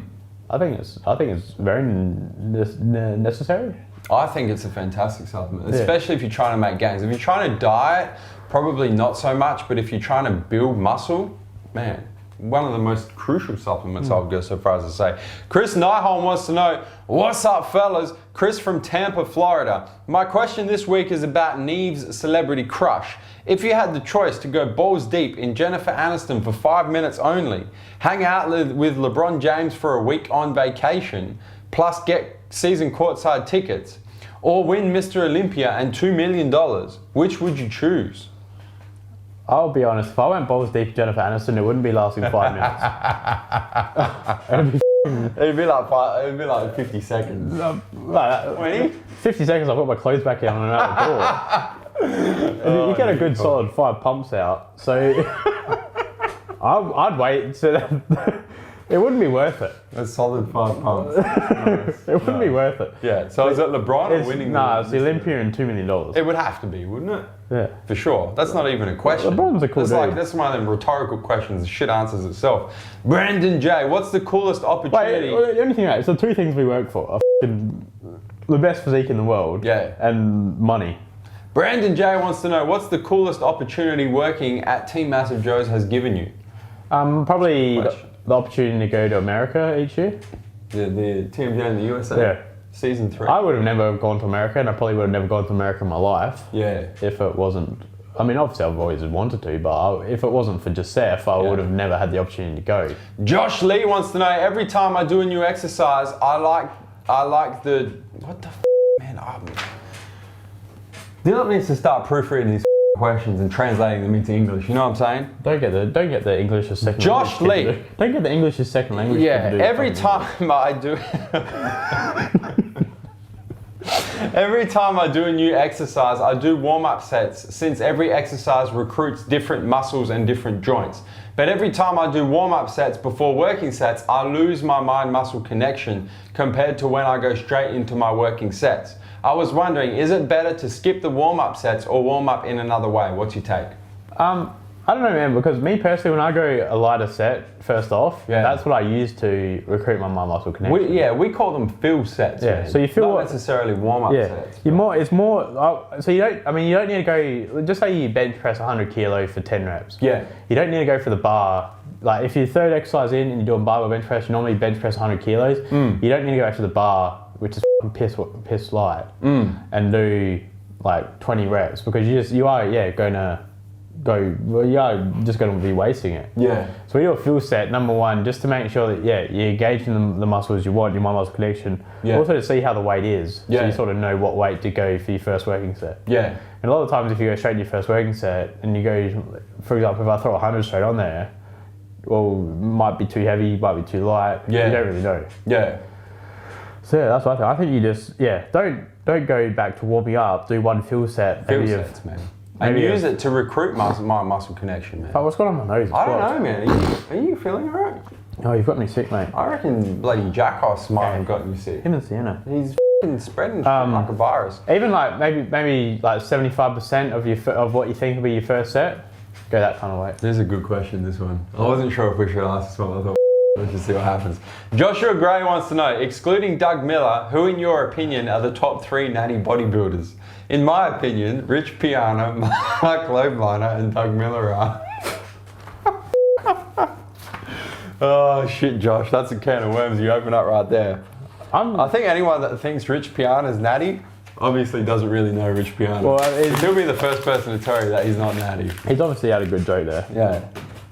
[SPEAKER 1] I think it's very necessary.
[SPEAKER 2] I think it's a fantastic supplement, especially if you're trying to make gains. If you're trying to diet, probably not so much, but if you're trying to build muscle, man, one of the most crucial supplements, I'll go so far as to say. Chris Nyholm wants to know, what's up fellas? Chris from Tampa, Florida. My question this week is about Neve's celebrity crush. If you had the choice to go balls deep in Jennifer Aniston for 5 minutes only, hang out with LeBron James for a week on vacation, plus get season courtside tickets, or win Mr. Olympia and $2 million, which would you choose?
[SPEAKER 1] I'll be honest, if I went balls deep with Jennifer Aniston, it wouldn't be lasting 5 minutes.
[SPEAKER 2] It'd be like 50 seconds.
[SPEAKER 1] 20? 50 seconds, I've got my clothes back on and out the door. You get a good solid 5 pumps out. So I'd wait. So It wouldn't be worth it.
[SPEAKER 2] A solid 5 pumps.
[SPEAKER 1] It wouldn't be worth it.
[SPEAKER 2] Yeah. So is it LeBron or winning?
[SPEAKER 1] Nah, it's the Olympia and $2 million.
[SPEAKER 2] It would have to be, wouldn't it?
[SPEAKER 1] Yeah.
[SPEAKER 2] For sure. That's not even a question.
[SPEAKER 1] LeBron's a cool dude.
[SPEAKER 2] That's one of them rhetorical questions. The shit answers itself. Brandon J, what's the coolest opportunity?
[SPEAKER 1] Wait, the only thing, it's the 2 things we work for. The best physique in the world.
[SPEAKER 2] Yeah.
[SPEAKER 1] And money.
[SPEAKER 2] Brandon J wants to know, what's the coolest opportunity working at Team MassiveJoes has given you?
[SPEAKER 1] Probably the opportunity to go to America each year.
[SPEAKER 2] The TMJ in the USA?
[SPEAKER 1] Yeah.
[SPEAKER 2] Season 3.
[SPEAKER 1] I would have never gone to America, and I probably would have never gone to America in my life.
[SPEAKER 2] Yeah.
[SPEAKER 1] If it wasn't, I mean, obviously I've always wanted to, but if it wasn't for just Seth, I would have never had the opportunity to go. Josh
[SPEAKER 2] Lee wants to know, every time I do a new exercise, I like the, what the f, man, Dylan needs to start proofreading these questions and translating them into English, you know what I'm saying?
[SPEAKER 1] Don't get the English as second
[SPEAKER 2] Josh
[SPEAKER 1] language.
[SPEAKER 2] Lee.
[SPEAKER 1] Don't get the English as second language.
[SPEAKER 2] Yeah, every time I do... Every time I do a new exercise, I do warm-up sets, since every exercise recruits different muscles and different joints. But every time I do warm-up sets before working sets, I lose my mind-muscle connection compared to when I go straight into my working sets. I was wondering, is it better to skip the warm-up sets or warm up in another way? What's your take?
[SPEAKER 1] I don't know, man, because me personally, when I go a lighter set, first off, that's what I use to recruit my mind-muscle connection.
[SPEAKER 2] We call them fill sets.
[SPEAKER 1] Yeah,
[SPEAKER 2] man.
[SPEAKER 1] so you feel
[SPEAKER 2] not necessarily warm-up sets.
[SPEAKER 1] It's more. So you don't need to go. Just say you bench press 100 kilo for 10 reps.
[SPEAKER 2] Yeah.
[SPEAKER 1] You don't need to go for the bar. Like if your third exercise in and you're doing barbell bench press, you normally bench press 100 kilos. You don't need to go after the bar, which is piss light, and do like 20 reps because you are just going to be wasting it.
[SPEAKER 2] Yeah.
[SPEAKER 1] So we do a fill set, number one, just to make sure that you're engaging the muscles you want, your mind muscle connection. Yeah. Also to see how the weight is, so you sort of know what weight to go for your first working set.
[SPEAKER 2] Yeah.
[SPEAKER 1] And a lot of times if you go straight to your first working set and you go, for example, if I throw 100 straight on there, well, might be too heavy, might be too light.
[SPEAKER 2] Yeah.
[SPEAKER 1] You don't really know.
[SPEAKER 2] Yeah.
[SPEAKER 1] So yeah, that's what I think. I think you just don't go back to warming up. Do one fill set.
[SPEAKER 2] Fill sets, man. And use it to recruit my muscle connection, man.
[SPEAKER 1] Oh, what's going on my nose?
[SPEAKER 2] I don't know, man. Are you feeling alright?
[SPEAKER 1] Oh, you've got me sick, mate.
[SPEAKER 2] I reckon bloody Jackos might have gotten you sick.
[SPEAKER 1] Him and Sienna.
[SPEAKER 2] He's f***ing spreading shit like a virus.
[SPEAKER 1] Even like maybe like 75% of what you think will be your first set, go that kind of weight.
[SPEAKER 2] This is a good question, this one. I wasn't sure if we should ask this one. I thought, let's just see what happens. Joshua Gray wants to know, excluding Doug Miller, who in your opinion are the top 3 natty bodybuilders? In my opinion, Rich Piana, Mark Lobliner, and Doug Miller are. Oh shit, Josh, that's a can of worms you open up right there. I think anyone that thinks Rich Piana's natty obviously doesn't really know Rich Piana. Well, he'll be the first person to tell you that he's not natty.
[SPEAKER 1] He's obviously had a good joke there.
[SPEAKER 2] Yeah,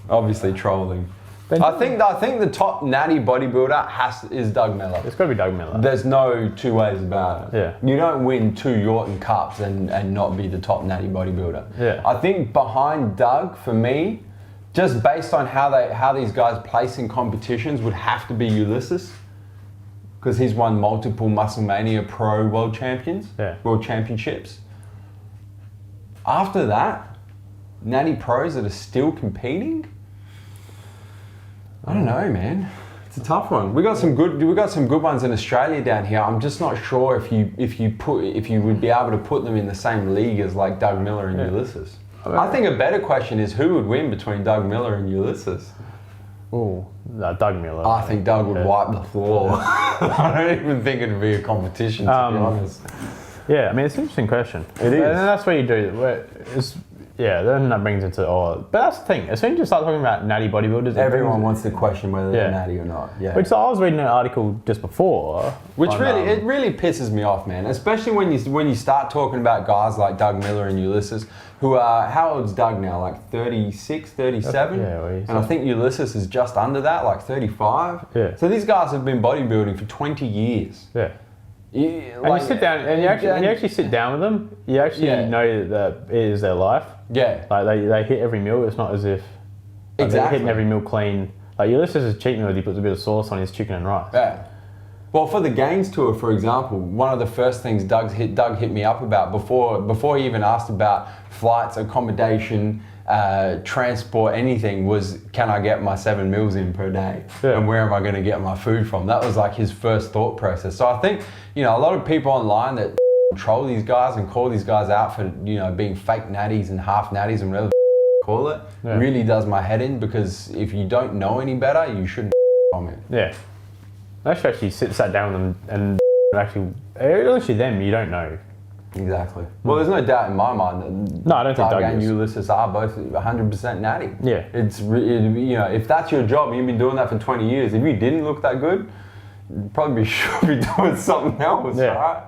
[SPEAKER 2] obviously trolling. I think the top natty bodybuilder is Doug Miller.
[SPEAKER 1] It's got to be Doug Miller.
[SPEAKER 2] There's no two ways about it.
[SPEAKER 1] Yeah.
[SPEAKER 2] You don't win 2 Yorton Cups and not be the top natty bodybuilder.
[SPEAKER 1] Yeah.
[SPEAKER 2] I think behind Doug, for me, just based on how these guys place in competitions, would have to be Ulysses, because he's won multiple Musclemania Pro World Championships. After that, natty pros that are still competing. I don't know, man. It's a tough one. We got some good ones in Australia down here. I'm just not sure if you would be able to put them in the same league as like Doug Miller and Ulysses. I think a better question is who would win between Doug Miller and Ulysses.
[SPEAKER 1] Oh, Doug Miller.
[SPEAKER 2] I think Doug would wipe the floor. I don't even think it'd be a competition, to be honest.
[SPEAKER 1] Yeah, I mean, it's an interesting question.
[SPEAKER 2] It is.
[SPEAKER 1] And that's what you do. Then that brings it to but that's the thing. As soon as you start talking about natty bodybuilders,
[SPEAKER 2] everyone wants to question whether they're natty or not. Yeah.
[SPEAKER 1] Which I was reading an article just before.
[SPEAKER 2] It really pisses me off, man. Especially when you start talking about guys like Doug Miller and Ulysses, who are, how old's Doug now? Like 36, 37?
[SPEAKER 1] Yeah,
[SPEAKER 2] and I think Ulysses is just under that, like 35.
[SPEAKER 1] Yeah.
[SPEAKER 2] So these guys have been bodybuilding for 20 years.
[SPEAKER 1] Yeah. And you sit down, and you actually sit down with them. You actually know that it is their life.
[SPEAKER 2] Yeah.
[SPEAKER 1] Like they hit every meal. It's not as if they're hitting every meal clean. Like Ulysses is cheat meal. He puts a bit of sauce on his chicken and rice.
[SPEAKER 2] Yeah. Well, for the Gainz Tour, for example, one of the first things Doug hit me up about before he even asked about flights, accommodation, transport anything was, can I get my 7 meals in per day?
[SPEAKER 1] Yeah.
[SPEAKER 2] And where am I going to get my food from? That was like his first thought process. So I think, you know, a lot of people online that troll these guys and call these guys out for, you know, being fake natties and half natties and whatever call it, really does my head in, because if you don't know any better, you shouldn't comment.
[SPEAKER 1] Yeah. I should actually sat down with them and actually them, you don't know.
[SPEAKER 2] Exactly. Well, there's no doubt in my mind that
[SPEAKER 1] no, I don't think
[SPEAKER 2] Doug
[SPEAKER 1] Doug
[SPEAKER 2] and
[SPEAKER 1] is.
[SPEAKER 2] Ulysses are both 100% natty.
[SPEAKER 1] Yeah.
[SPEAKER 2] You know, if that's your job and you've been doing that for 20 years, if you didn't look that good, you'd probably should be doing something else, right?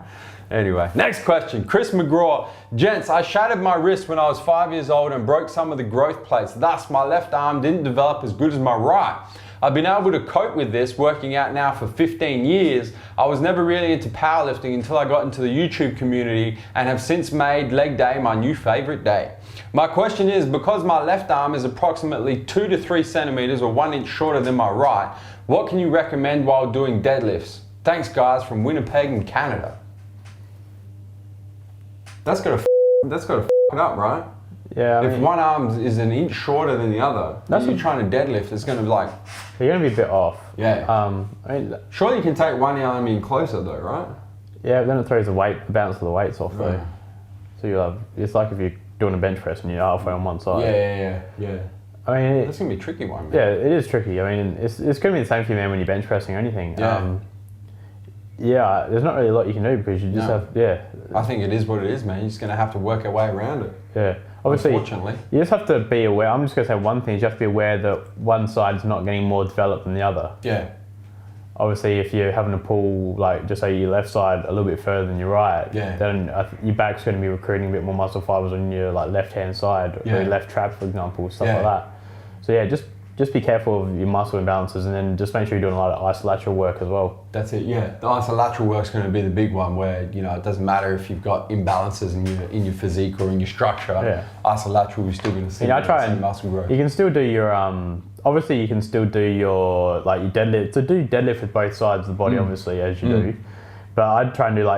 [SPEAKER 2] Anyway, next question. Chris McGraw. Gents, I shattered my wrist when I was 5 years old and broke some of the growth plates. Thus, my left arm didn't develop as good as my right. I've been able to cope with this, working out now for 15 years. I was never really into powerlifting until I got into the YouTube community and have since made leg day my new favorite day. My question is, because my left arm is approximately 2 to 3 centimeters or 1 inch shorter than my right, what can you recommend while doing deadlifts? Thanks guys, from Winnipeg in Canada. That's gotta f it up, right?
[SPEAKER 1] Yeah. I mean,
[SPEAKER 2] if one arm is 1 inch shorter than the other, that's you're trying to deadlift, it's gonna be like...
[SPEAKER 1] You're gonna be a bit off.
[SPEAKER 2] Yeah.
[SPEAKER 1] I mean,
[SPEAKER 2] surely you can take one arm in closer though, right?
[SPEAKER 1] Yeah, but then it throws the balance of the weights off though.
[SPEAKER 2] Yeah.
[SPEAKER 1] So you'll have, it's like if you're doing a bench press and you're halfway on one side.
[SPEAKER 2] Yeah.
[SPEAKER 1] I mean,
[SPEAKER 2] that's gonna be a tricky one, man.
[SPEAKER 1] Yeah, it is tricky. I mean, it's gonna be the same for you, man, when you're bench pressing or anything. Yeah. There's not really a lot you can do because you just have,
[SPEAKER 2] I think it is what it is, man. You're just gonna have to work your way around it.
[SPEAKER 1] Yeah. Obviously,
[SPEAKER 2] unfortunately,
[SPEAKER 1] you just have to be aware. I'm just gonna say one thing: is you have to be aware that one side's not getting more developed than the other.
[SPEAKER 2] Yeah.
[SPEAKER 1] Obviously, if you're having to pull, like, just say your left side a little bit further than your right, then your back's going to be recruiting a bit more muscle fibers on your left-hand side, or your left trap, for example, stuff like that. So yeah, just be careful of your muscle imbalances, and then just make sure you're doing a lot of isolateral work as well.
[SPEAKER 2] That's it. Yeah, the isolateral work's going to be the big one, where it doesn't matter if you've got imbalances in your physique or in your structure. Yeah. Isolateral, you're still going to see muscle growth.
[SPEAKER 1] You can still do your obviously you can still do your deadlift. So do deadlift with both sides of the body, obviously, as you do. But I'd try and do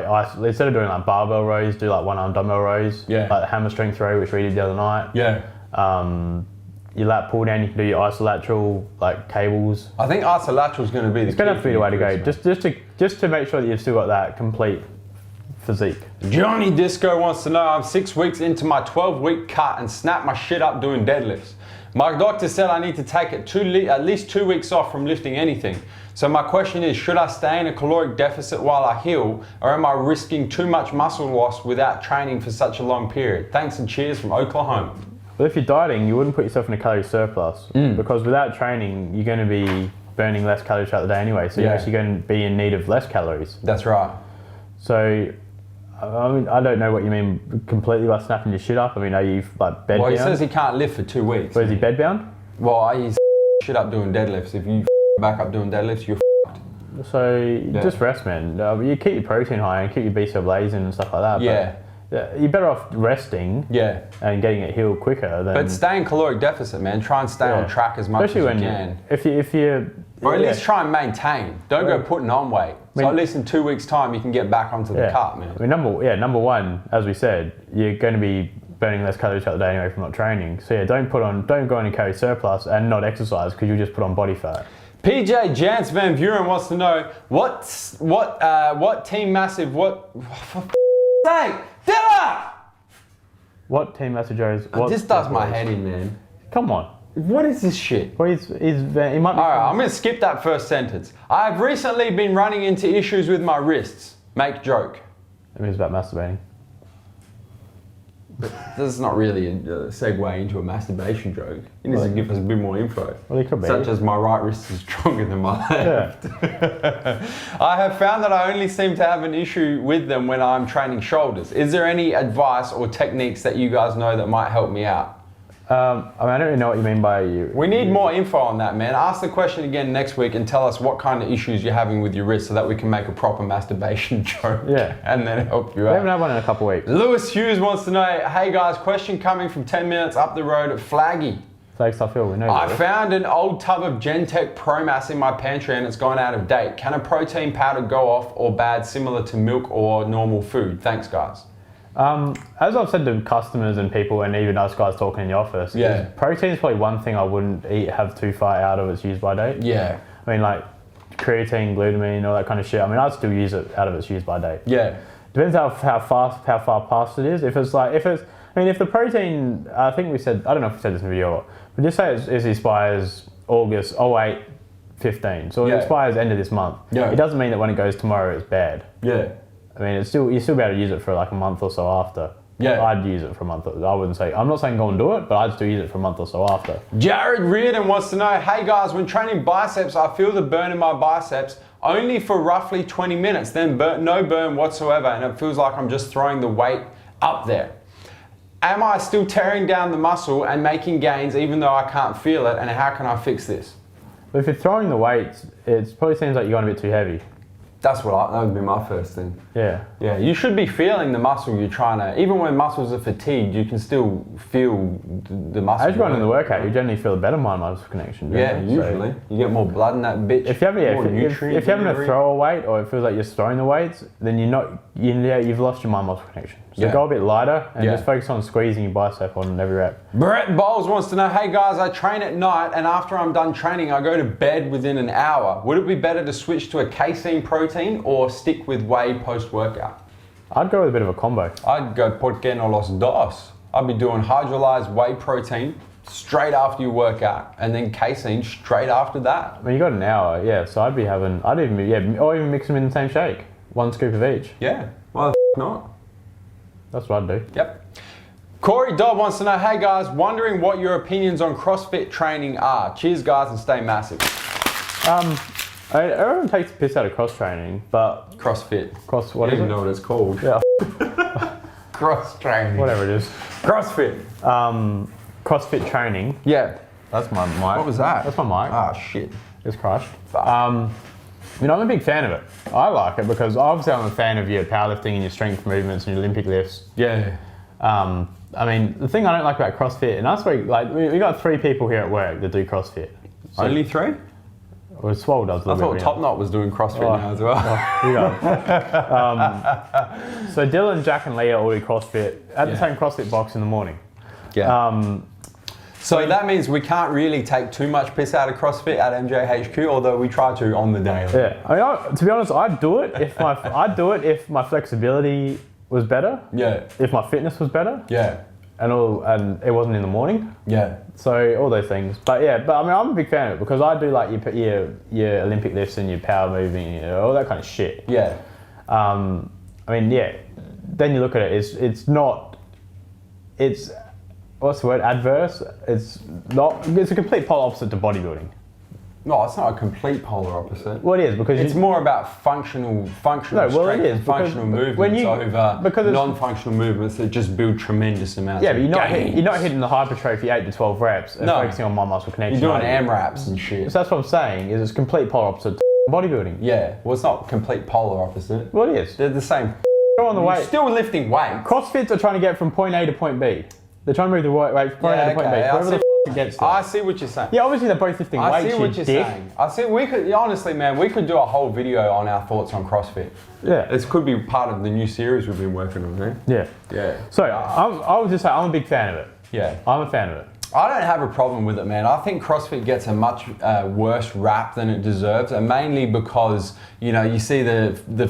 [SPEAKER 1] instead of doing barbell rows, do one arm dumbbell rows. Yeah. Like the hammer strength row, which we did the other night.
[SPEAKER 2] Yeah.
[SPEAKER 1] Your lat pull down, you can do your isolateral cables.
[SPEAKER 2] I think isolateral is going to be the key.
[SPEAKER 1] It's going to have to be the way to go, just to make sure that you've still got that complete physique.
[SPEAKER 2] Johnny Disco wants to know, I'm 6 weeks into my 12-week cut and snapped my shit up doing deadlifts. My doctor said I need to take at least 2 weeks off from lifting anything. So my question is, should I stay in a caloric deficit while I heal, or am I risking too much muscle loss without training for such a long period? Thanks and cheers from Oklahoma.
[SPEAKER 1] Well, if you're dieting, you wouldn't put yourself in a calorie surplus because without training, you're going to be burning less calories throughout the day anyway. So you're actually going to be in need of less calories.
[SPEAKER 2] That's right.
[SPEAKER 1] So, I mean, I don't know what you mean completely by snapping your shit up. I mean, are you bed bound?
[SPEAKER 2] Well, he says he can't lift for 2 weeks.
[SPEAKER 1] But is he bed bound?
[SPEAKER 2] Well, he's shit up doing deadlifts. If you back up doing deadlifts, you're f***ed.
[SPEAKER 1] So just rest, man. You keep your protein high and keep your B-cell blazing and stuff like that.
[SPEAKER 2] Yeah.
[SPEAKER 1] But you're better off resting and getting it healed quicker than...
[SPEAKER 2] But stay in caloric deficit, man. Try and stay on track as much as you can.
[SPEAKER 1] If you
[SPEAKER 2] or at least try and maintain. Don't go putting on weight. So at least in 2 weeks' time, you can get back onto the cut, man.
[SPEAKER 1] I mean, number one, as we said, you're going to be burning less calories throughout the day anyway from not training. So yeah, don't go on a calorie surplus and not exercise because you'll just put on body fat. PJ Jans Van Buren wants to know what Team Massive What Team MassiveJoes?
[SPEAKER 2] This does my head in, man.
[SPEAKER 1] Come on.
[SPEAKER 2] What is this shit?
[SPEAKER 1] Well, he might be.
[SPEAKER 2] Alright, I'm going to skip that first sentence. I have recently been running into issues with my wrists. Make joke.
[SPEAKER 1] It means about masturbating.
[SPEAKER 2] This is not really a segue into a masturbation joke. You need to give us a bit more info.
[SPEAKER 1] Well, it could be.
[SPEAKER 2] Such as my right wrist is stronger than my left. Yeah. I have found that I only seem to have an issue with them when I'm training shoulders. Is there any advice or techniques that you guys know that might help me out?
[SPEAKER 1] I mean, I don't really know what you mean by you.
[SPEAKER 2] We need more info on that, man. Ask the question again next week and tell us what kind of issues you're having with your wrist so that we can make a proper masturbation joke. Yeah. And then help you out.
[SPEAKER 1] We haven't had one in a couple of weeks.
[SPEAKER 2] Lewis Hughes wants to know, hey guys, question coming from 10 minutes up the road at Flaggy.
[SPEAKER 1] Flagstaff Hill, we know.
[SPEAKER 2] I found an old tub of Gentech Pro Mass in my pantry and it's gone out of date. Can a protein powder go off or bad similar to milk or normal food? Thanks, guys.
[SPEAKER 1] As I've said to customers and people, and even us guys talking in the office, protein is probably one thing I wouldn't have too far out of its use by date.
[SPEAKER 2] Yeah.
[SPEAKER 1] I mean, like creatine, glutamine, all that kind of shit. I mean, I'd still use it out of its use by date.
[SPEAKER 2] Yeah.
[SPEAKER 1] Depends how far past it is. If the protein, I think we said, I don't know if we said this in the video or what, but just say it expires August 08/15. So it expires end of this month. Yeah. It doesn't mean that when it goes tomorrow, it's bad.
[SPEAKER 2] Yeah.
[SPEAKER 1] I mean, you still be able to use it for like a month or so after. Yeah. I'd use it for a month. I wouldn't say, I'm not saying go and do it, but I'd still use it for a month or so after.
[SPEAKER 2] Jared Reardon wants to know, hey guys, when training biceps, I feel the burn in my biceps only for roughly 20 minutes, then no burn whatsoever, and it feels like I'm just throwing the weight up there. Am I still tearing down the muscle and making gains even though I can't feel it, and how can I fix this?
[SPEAKER 1] But if you're throwing the weights, it probably seems like you're going a bit too heavy.
[SPEAKER 2] That would be my first thing.
[SPEAKER 1] Yeah.
[SPEAKER 2] Yeah, you should be feeling the muscle you're trying to, even when muscles are fatigued, you can still feel the muscle.
[SPEAKER 1] As you're going in the workout, you generally feel a better mind-muscle connection.
[SPEAKER 2] Yeah, usually. So you get more blood in that bitch.
[SPEAKER 1] If you're having to throw a weight, or it feels like you're throwing the weights, then you've lost your mind-muscle connection. So go a bit lighter and just focus on squeezing your bicep on every rep.
[SPEAKER 2] Brett Bowles wants to know, hey guys, I train at night and after I'm done training, I go to bed within an hour. Would it be better to switch to a casein protein or stick with whey post-workout?
[SPEAKER 1] I'd go with a bit of a combo.
[SPEAKER 2] I'd go por qué no los dos. I'd be doing hydrolyzed whey protein straight after you work out, and then casein straight after that.
[SPEAKER 1] I mean, you got an hour, yeah, so I'd even mix them in the same shake. 1 scoop of each.
[SPEAKER 2] Yeah, why the not?
[SPEAKER 1] That's what I'd do.
[SPEAKER 2] Yep. Corey Dodd wants to know, hey guys, wondering what your opinions on CrossFit training are. Cheers guys and stay massive.
[SPEAKER 1] Everyone takes the piss out of cross training, but...
[SPEAKER 2] CrossFit.
[SPEAKER 1] What is it?
[SPEAKER 2] I don't even know what it's called.
[SPEAKER 1] Yeah.
[SPEAKER 2] Cross training.
[SPEAKER 1] Whatever it is.
[SPEAKER 2] CrossFit.
[SPEAKER 1] CrossFit training.
[SPEAKER 2] Yeah.
[SPEAKER 1] That's my mic.
[SPEAKER 2] What was that?
[SPEAKER 1] That's my mic.
[SPEAKER 2] Ah, shit.
[SPEAKER 1] It's crushed. I'm a big fan of it. I like it because obviously I'm a fan of your powerlifting and your strength movements and your Olympic lifts.
[SPEAKER 2] Yeah.
[SPEAKER 1] I mean, the thing I don't like about CrossFit, and that's where, we got 3 people here at work that do CrossFit.
[SPEAKER 2] So, only 3?
[SPEAKER 1] Well, Swole does a little bit.
[SPEAKER 2] I thought Top Knot was doing CrossFit now as well.
[SPEAKER 1] So Dylan, Jack and Leah all do CrossFit at the same CrossFit box in the morning.
[SPEAKER 2] Yeah. So that means we can't really take too much piss out of CrossFit at MJHQ, although we try to on the daily.
[SPEAKER 1] Yeah, I mean, to be honest, I'd do it if my flexibility was better. Yeah. If my fitness was better.
[SPEAKER 2] Yeah.
[SPEAKER 1] And it wasn't in the morning.
[SPEAKER 2] Yeah.
[SPEAKER 1] So all those things, but I mean, I'm a big fan of it because I do like your Olympic lifts and your power moving, all that kind of shit.
[SPEAKER 2] Yeah.
[SPEAKER 1] I mean, yeah. Then you look at it, it's what's the word? Adverse. It's a complete polar opposite to bodybuilding.
[SPEAKER 2] No, it's not a complete polar opposite.
[SPEAKER 1] Well, it is because
[SPEAKER 2] it's more about functional strength and functional movements over non-functional movements that just build tremendous amounts.
[SPEAKER 1] Yeah, but you're not hitting the hypertrophy 8 to 12 reps and focusing on muscle connection.
[SPEAKER 2] You're doing AMRAPs and shit.
[SPEAKER 1] So that's what I'm saying. Is it's complete polar opposite to bodybuilding.
[SPEAKER 2] Yeah, well, it's not complete polar opposite.
[SPEAKER 1] Well, it is.
[SPEAKER 2] They're the same.
[SPEAKER 1] Go on the weight.
[SPEAKER 2] You're still lifting weight.
[SPEAKER 1] CrossFits are trying to get from point A to point B. They're trying to move the weight from point A to point B. Whoever the f*** gets there.
[SPEAKER 2] I see what you're saying.
[SPEAKER 1] Yeah, obviously they're both lifting weights.
[SPEAKER 2] I see what you're saying. I see. We could honestly, man, we could do a whole video on our thoughts on CrossFit.
[SPEAKER 1] Yeah,
[SPEAKER 2] this could be part of the new series we've been working on. Eh?
[SPEAKER 1] Yeah.
[SPEAKER 2] Yeah.
[SPEAKER 1] So I would just say I'm a big fan of it.
[SPEAKER 2] Yeah,
[SPEAKER 1] I'm a fan of it.
[SPEAKER 2] I don't have a problem with it, man. I think CrossFit gets a much worse rap than it deserves, and mainly because you see the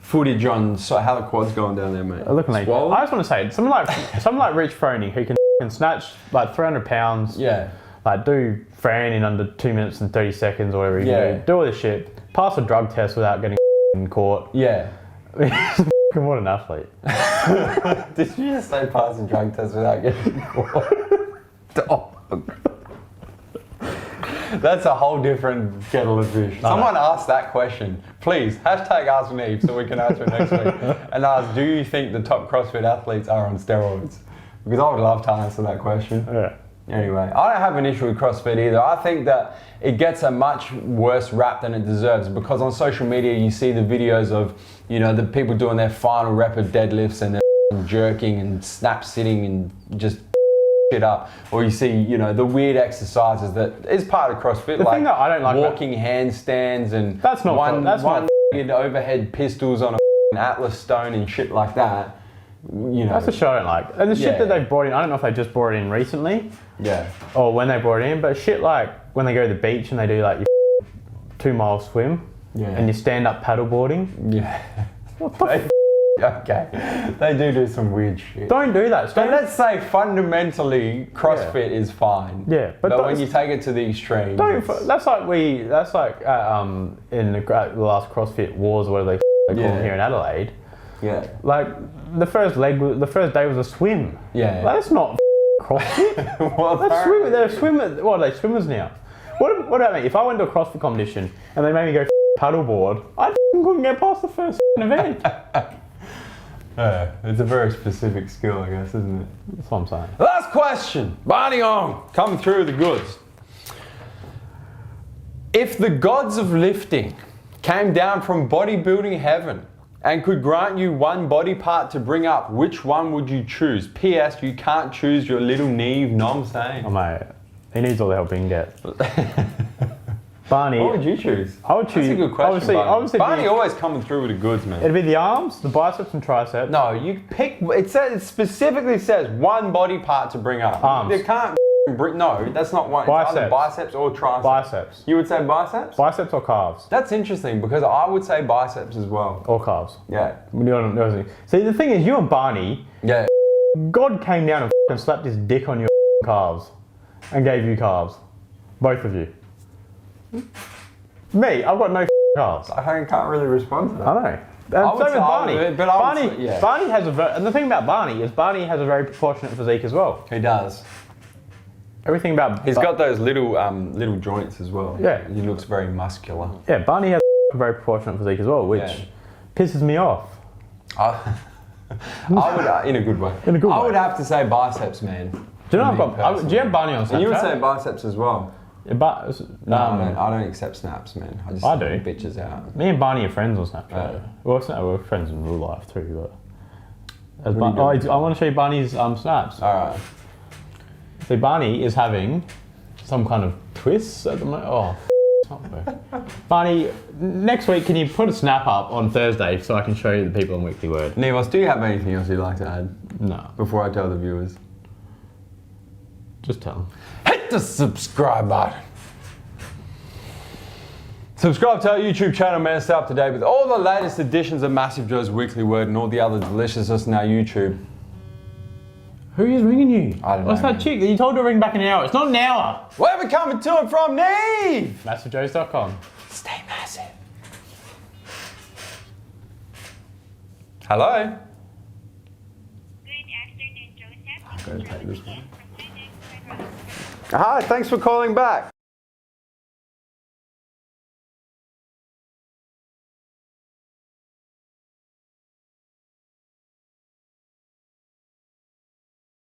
[SPEAKER 2] footage on how the quad's going down there, mate.
[SPEAKER 1] Looking like I just want to say someone like Rich Froning who can snatch like 300 pounds.
[SPEAKER 2] Yeah.
[SPEAKER 1] Like do Fran in under 2 minutes and 30 seconds or whatever you do all this shit. Pass a drug test without getting caught.
[SPEAKER 2] Yeah.
[SPEAKER 1] What an athlete.
[SPEAKER 2] Did you just say pass a drug test without getting caught? That's a whole different kettle of fish. Someone asked that question. Please, #AskNeve so we can answer it next week. And ask, do you think the top CrossFit athletes are on steroids? Because I would love to answer that question.
[SPEAKER 1] Yeah.
[SPEAKER 2] Anyway, I don't have an issue with CrossFit either. I think that it gets a much worse rap than it deserves because on social media you see the videos of, the people doing their final rep of deadlifts and they're jerking and snap sitting and just shit up, or you see the weird exercises that is part of CrossFit,
[SPEAKER 1] thing that I don't like
[SPEAKER 2] walking handstands and
[SPEAKER 1] that's not
[SPEAKER 2] one overhead pistols on a Atlas stone and shit like that, you know.
[SPEAKER 1] That's the shit I don't like. And the shit that they've brought in, I don't know if they just brought it in recently. Yeah. Or when they brought it in, but shit like when they go to the beach and they do like your 2-mile swim. Yeah. And you stand up paddleboarding. Yeah. What the
[SPEAKER 2] Okay. They do some weird shit.
[SPEAKER 1] Don't do that.
[SPEAKER 2] But let's say fundamentally CrossFit is fine.
[SPEAKER 1] Yeah.
[SPEAKER 2] But when you take it to the extreme.
[SPEAKER 1] That's like in the last CrossFit Wars, whatever they call them here in Adelaide. Yeah. Like the first day was a swim. Yeah. Like, that's not CrossFit. Well, they're swimmers. What are they, swimmers now? What about me? If I went to a CrossFit competition and they made me go paddleboard, I couldn't get past the first event.
[SPEAKER 2] It's a very specific skill, I guess, isn't it?
[SPEAKER 1] That's what I'm saying.
[SPEAKER 2] Last question. Barney on, coming through the goods. If the gods of lifting came down from bodybuilding heaven and could grant you one body part to bring up, which one would you choose? P.S. You can't choose your little Neve, know what I'm saying?
[SPEAKER 1] Oh, mate. He needs all the help he can get. Barney.
[SPEAKER 2] What would you choose?
[SPEAKER 1] I would choose.
[SPEAKER 2] That's a good question. Obviously, Barney always coming through with the goods, man.
[SPEAKER 1] It'd be the arms, the biceps, and triceps.
[SPEAKER 2] No, you pick. It specifically says one body part to bring up.
[SPEAKER 1] Arms.
[SPEAKER 2] They can't. No, that's not one.
[SPEAKER 1] Biceps.
[SPEAKER 2] It's either biceps or triceps.
[SPEAKER 1] Biceps.
[SPEAKER 2] You would say biceps?
[SPEAKER 1] Biceps or calves.
[SPEAKER 2] That's interesting because I would say biceps as well.
[SPEAKER 1] Or calves.
[SPEAKER 2] Yeah.
[SPEAKER 1] See, the thing is, you and Barney.
[SPEAKER 2] Yeah.
[SPEAKER 1] God came down and slapped his dick on your calves, and gave you calves, both of you. Me, I've got no calves.
[SPEAKER 2] I can't really respond to that.
[SPEAKER 1] I know. And so with Barney. Barney has and the thing about Barney is Barney has a very proportionate physique as well.
[SPEAKER 2] He does.
[SPEAKER 1] Everything about
[SPEAKER 2] he's got those little joints as well.
[SPEAKER 1] Yeah.
[SPEAKER 2] He looks very muscular.
[SPEAKER 1] Yeah, Barney has a very proportionate physique as well, which pisses me off.
[SPEAKER 2] I would, in a good way. I would have to say biceps, man.
[SPEAKER 1] Do you know do you have Barney on Snapchat?
[SPEAKER 2] And you would say biceps as well.
[SPEAKER 1] Yeah,
[SPEAKER 2] no, I don't accept snaps, man. I do. Bitches out.
[SPEAKER 1] Me and Barney are friends on Snapchat. We're friends in real life too, but I want to show you Barney's snaps.
[SPEAKER 2] Alright.
[SPEAKER 1] So Barney is having some kind of twists at the moment. Oh, it's not fair. Barney, next week can you put a snap up on Thursday so I can show you the people on Weekly Word?
[SPEAKER 2] Neve, do you have anything else you'd like to add?
[SPEAKER 1] No.
[SPEAKER 2] Before I tell the viewers?
[SPEAKER 1] Just tell them.
[SPEAKER 2] Hit the subscribe button. Subscribe to our YouTube channel, man. Stay up to date with all the latest editions of MassiveJoes Weekly Word and all the other deliciousness on our YouTube.
[SPEAKER 1] Who is ringing you?
[SPEAKER 2] I don't know.
[SPEAKER 1] What's that chick? You told her to ring back in an hour. It's not an hour.
[SPEAKER 2] Where are we coming to and from, Neve?
[SPEAKER 1] MassiveJoes.com.
[SPEAKER 2] Stay massive. Hello?
[SPEAKER 3] Good afternoon, Joseph.
[SPEAKER 2] I'm going to take this one. Hi, thanks for calling back.